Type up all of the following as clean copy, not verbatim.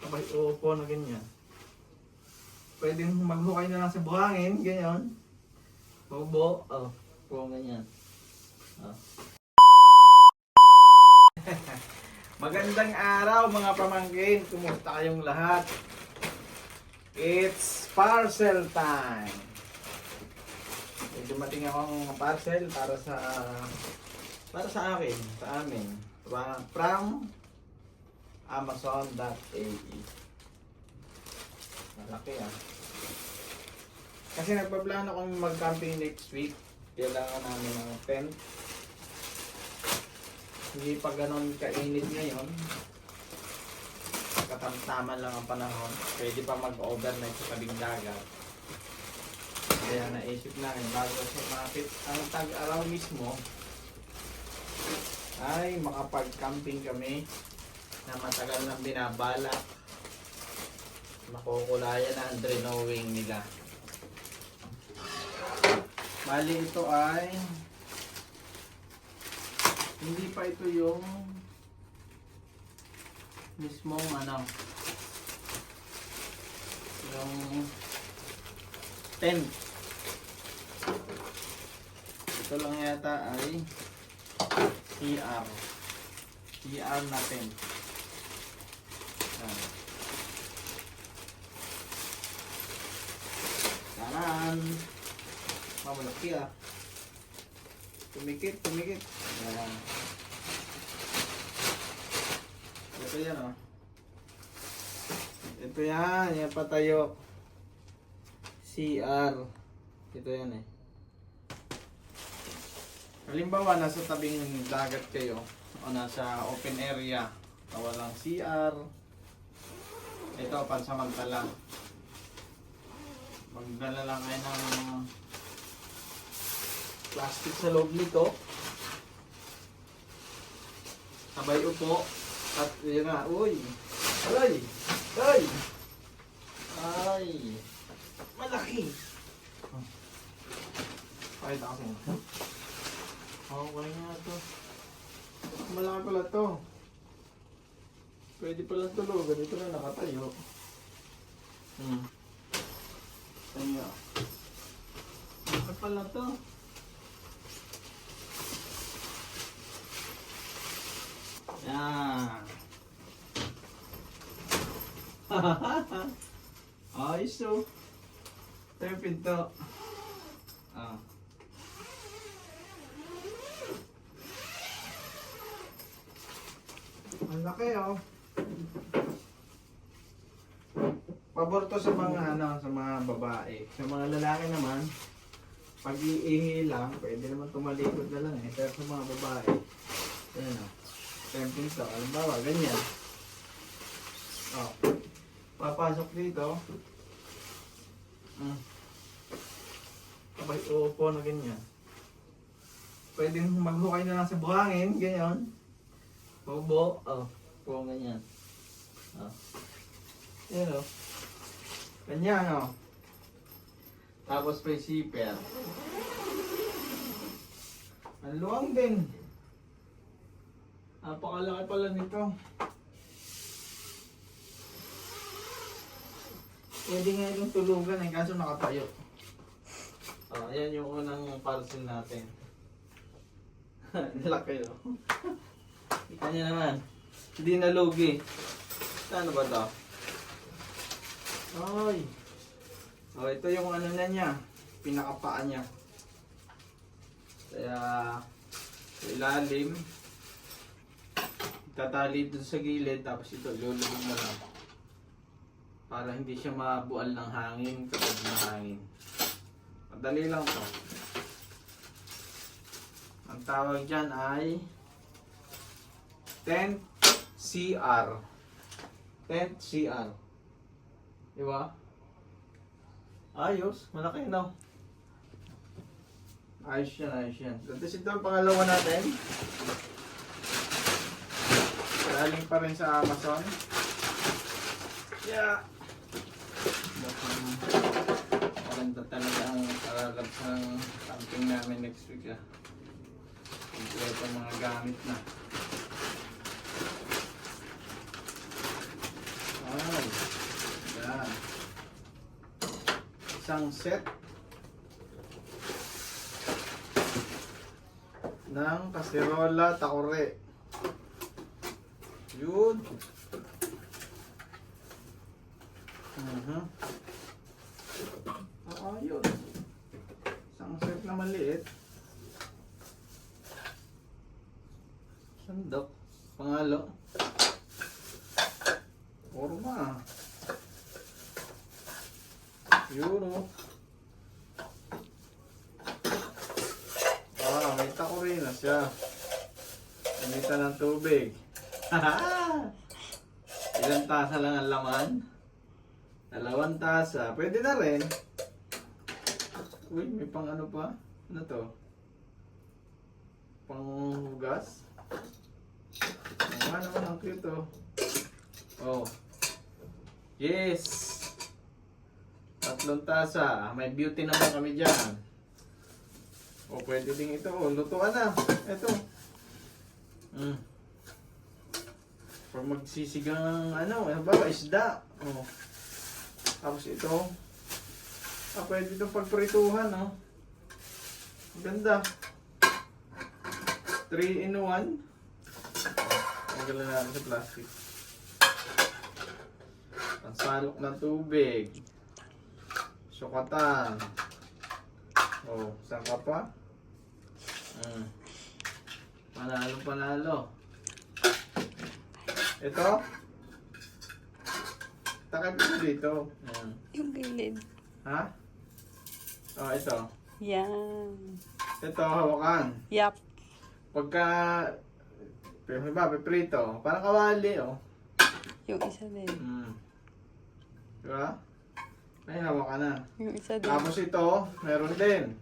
Sabay uupo na ganyan. Pwedeng maghukay na lang sa buhangin, ganyan. Ubo, upo ganyan. Magandang araw mga pamangkin, kumusta kayong lahat? It's parcel time. May dumating akong parcel para sa akin, sa amin. From Amazon.ae. Malaki Kasi nagpaplano kami mag-camping next week. Kailangan namin ng tent. Hindi pa ganon kainit ngayon. Katamtaman lang ang panahon. Pwede pa mag-overnight sa tabing dagat. Kaya naisip namin bago sumapit ang tag-araw mismo ay makapag-camping kami na matagal nang binabalak. Makukulayan na ang drenowing nila. Bali ito ay hindi pa ito yung mismong yung tent. Ito lang yata ay CR na tent. Taran! Mamalaki Tumikit. Ayan. Ito yan Ito yan patayo. CR. Ito yan Halimbawa, nasa tabing dagat kayo o nasa open area na walang CR. Ito, pansamantala. Magdala lang kayo ng plastic sa loob nito. Sabay upo. At yun na, uy! Ay! Malaki! Pakita kasi. Okay nga ito. Malaki pala ito. Pwede pala tulugan. Ito na nakatayo. Tayo. Malaki pala ito. Yan. Ayos Ito yung pinto. Ang laki Pabor to sa mga sa mga babae. Sa mga lalaki naman, pag iihi lang, pwede naman tumalikod na lang Pero sa mga babae, yan Tempting to. Halimbawa, ganyan. Papasok dito. Sabay uupo na ganyan. Pwedeng maghukay na lang sa buhangin, ganyan. Ubo, upo ganyan. Yan Ganyan Tapos may zipper. Ang luwang din. Napakalaki pala nito. Pwede nga yung tulugan kaso nakatayo. Ayan yung unang parcel natin. Nalaki Kita niya naman. Hindi nalugi. Saan ba ito? Ito yung na niya. Pinakapaan niya. Kaya sa ilalim. Tatali dun sa gilid. Tapos ito lulubog na lang. Para hindi siya mabual ng hangin kapag mahangin. Madali lang to. Ang tawag dyan ay tent CR. Tent CR. Diba? Ayos. Malaki Ayos yan. Tapos ito ang pangalawa natin. Galing pa rin sa Amazon. Maganda talaga ang karalab sa camping namin next week Kompleto mga gamit na. isang set ng kaserola takore. Yun. Oo, yun. Isang set na maliit. Sandok. Pangalo. Forma. Yun o. May takore na siya. Gamitan ng tubig. Ilang tasa lang ang laman? 2 tasa. Pwede na rin. Uy, may pang ano pa? Ano to? Pang hugas? Ano naman ang cute oh. Oh. Yes! 3 tasa. May beauty naman kami dyan. O pwede din ito. O, lutuan na. Ito. Pag magsisigang ano, isda. O. Tapos ito. Pwede itong pagprituhan, no? Ganda. 3 in 1. Tanggalan natin sa plastic. Pansalok ng tubig. Sukatan. Oh, saan ka pa? Panalo. Ito. Takip ko dito. Yung gilid. Ha? Oh, ito. Yan. Ito, hawakan. Yup. Pagka, piprito. Parang kawali, oh. Yung isa din. Diba? Ay, hawakan na. Yung isa din. Tapos ito, meron din.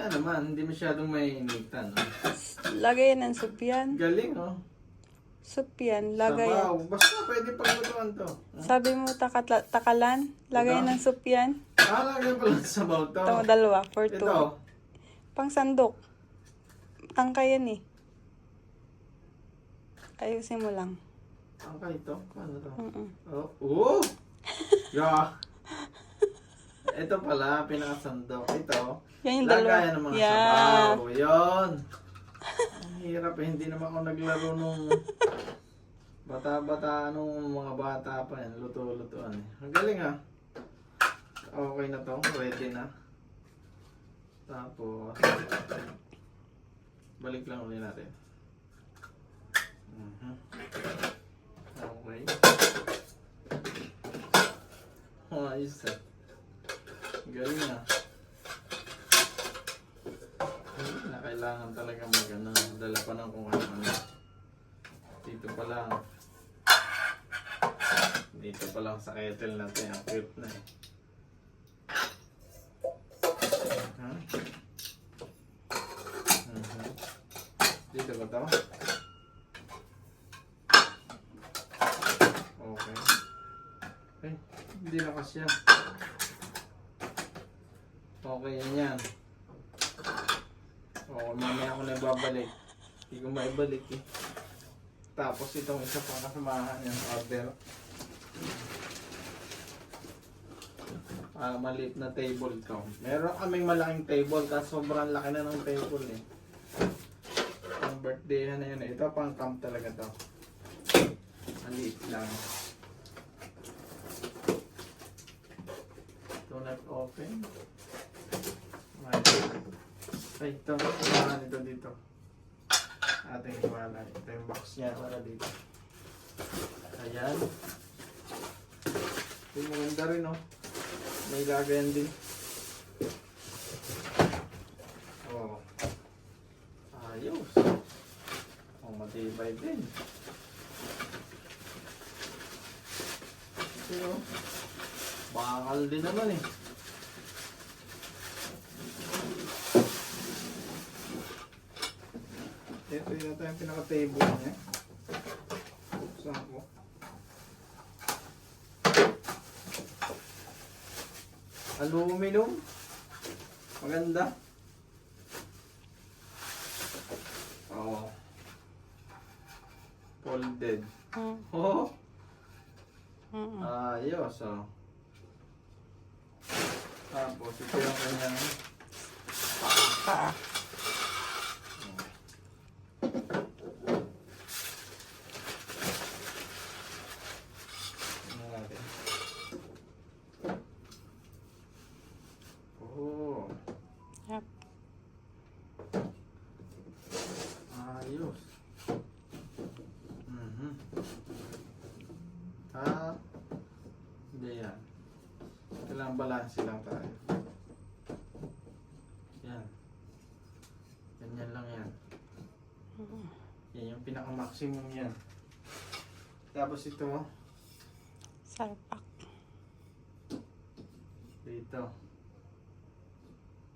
Yan naman, hindi masyadong mainitan. Oh. Lagay ng soup yan. Galing, oh. Soup yan. Lagay. Sabaw. Basta pwede paglutuan to. Sabi mo takalan. Lagay ng soup yan. Lagay pala sa sabaw to. Ito, 2 for 2. Ito. Pang sandok. Tangka yan eh. Ayusin mo lang. Tangka ito? Paano to? Mm-mm. Yeah. Ito pala, pinakasandok. Ito. Yan yung 2. Lagayan ng mga sabaw. Yun. Ang hirap eh. Hindi naman ako naglaro nung bata-bata, nung mga bata pa yan. Luto-lutoan eh. Ang galing ah. Okay na to. Ready na. Tapos, balik lang ulit natin. Okay. Ayos ah. Galing na. Na kailangan talaga magana. Dala pa ng kung ano. Dito pa lang. Dito pa lang sa kettle natin. Ang cute na eh. Dito ba to? Okay. Eh, hindi na kasya. Okay, yan. Okay, mamaya ako na babalik. Hindi ko maibalik eh. Tapos itong isa pang kasamahan yung order. Maliit na table to. Meron kaming malaking table kasi sobrang laki na ng table eh. Pang birthday na yun eh. Ito pang camp talaga to. Maliit lang. Ito not open. Ay, ito. Samahan ito dito. Ating iwala. Ito yung box niya para dito. Ayan. Ito maganda rin oh. May lagayan din. Oh. Ayos. Oh, matibay din. Ito oh. Bakal din naman eh. Ito yun yung pinaka-table niya. Buksan ko. Aluminum. Maganda. Oh. Folded. Oh. Ayos, oh. Tapos, ito yung kanyang Pa. ano natin. Oh, Yep. ayos. Hindi yan. Kailangan balance lang tayo. Yan. Ganyan lang yan. Yan yung pinaka-maximum yan. Tapos ito, Salpak. dito.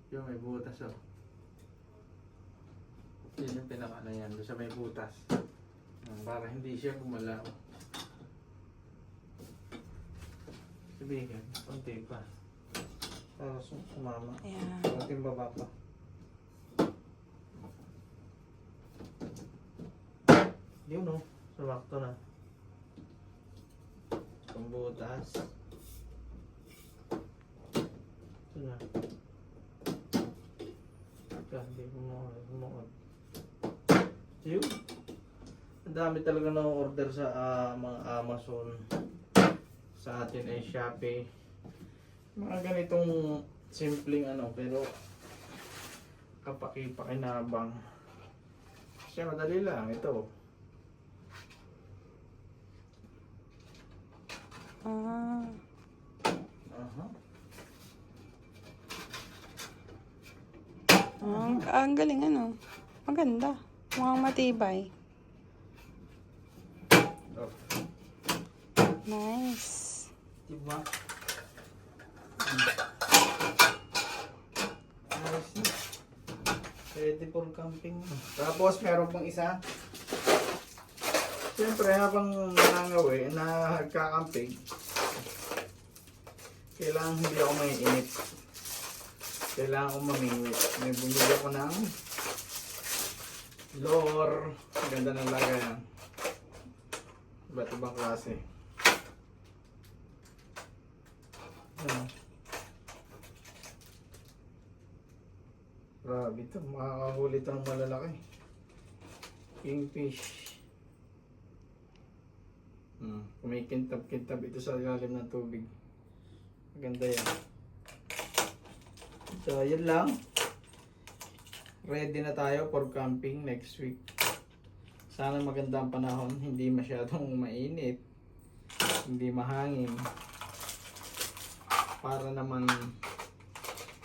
Yung may butas, oh. Yan yung pinaka-ano yan. Doon sa may butas. Para hindi siya gumalaw. Sabihin, konti pa. Para sumama. Ayan. Konting baba pa. Yun, oh. Sumakto na. Itong butas. Ito na. Hindi mo yun. Ang dami talaga na order sa mga Amazon. Sa atin ay Shopee. Mga ganitong simpleng ano, pero kapaki-pakinabang. Kasi madali lang ito. Ah. Aha. Ang galing ano. Maganda. Mukhang matibay. Oh. Nice. Diba? Ayos na. Ready for camping. Tapos meron pang isa. Siyempre habang nangangawi, nagkakamping, kailangan hindi ako maiinit. Kailangan ko mamingwit. May bumili ako ng lore. Ganda ng lagayan. Iba't ibang klase. Ano? Grabe ito. Makakahuli ito ng malalaki. Kingfish. Kumikintab-kintab ito sa ilalim ng tubig. Maganda yan. So, yun lang. Ready na tayo for camping next week. Sana maganda ang panahon. Hindi masyadong mainit. Hindi mahangin. Para naman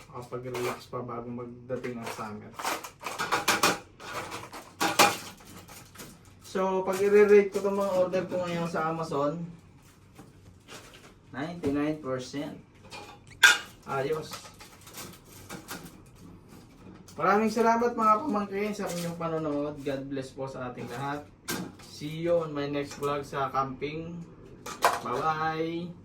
makapag-relax pa bago magdating ang summer. So, pag i-rate ko itong mga order ko ngayon sa Amazon, 99%. Ayos. Maraming salamat mga pamangkin sa inyong panonood. God bless po sa ating lahat. See you on my next vlog sa camping. Bye-bye!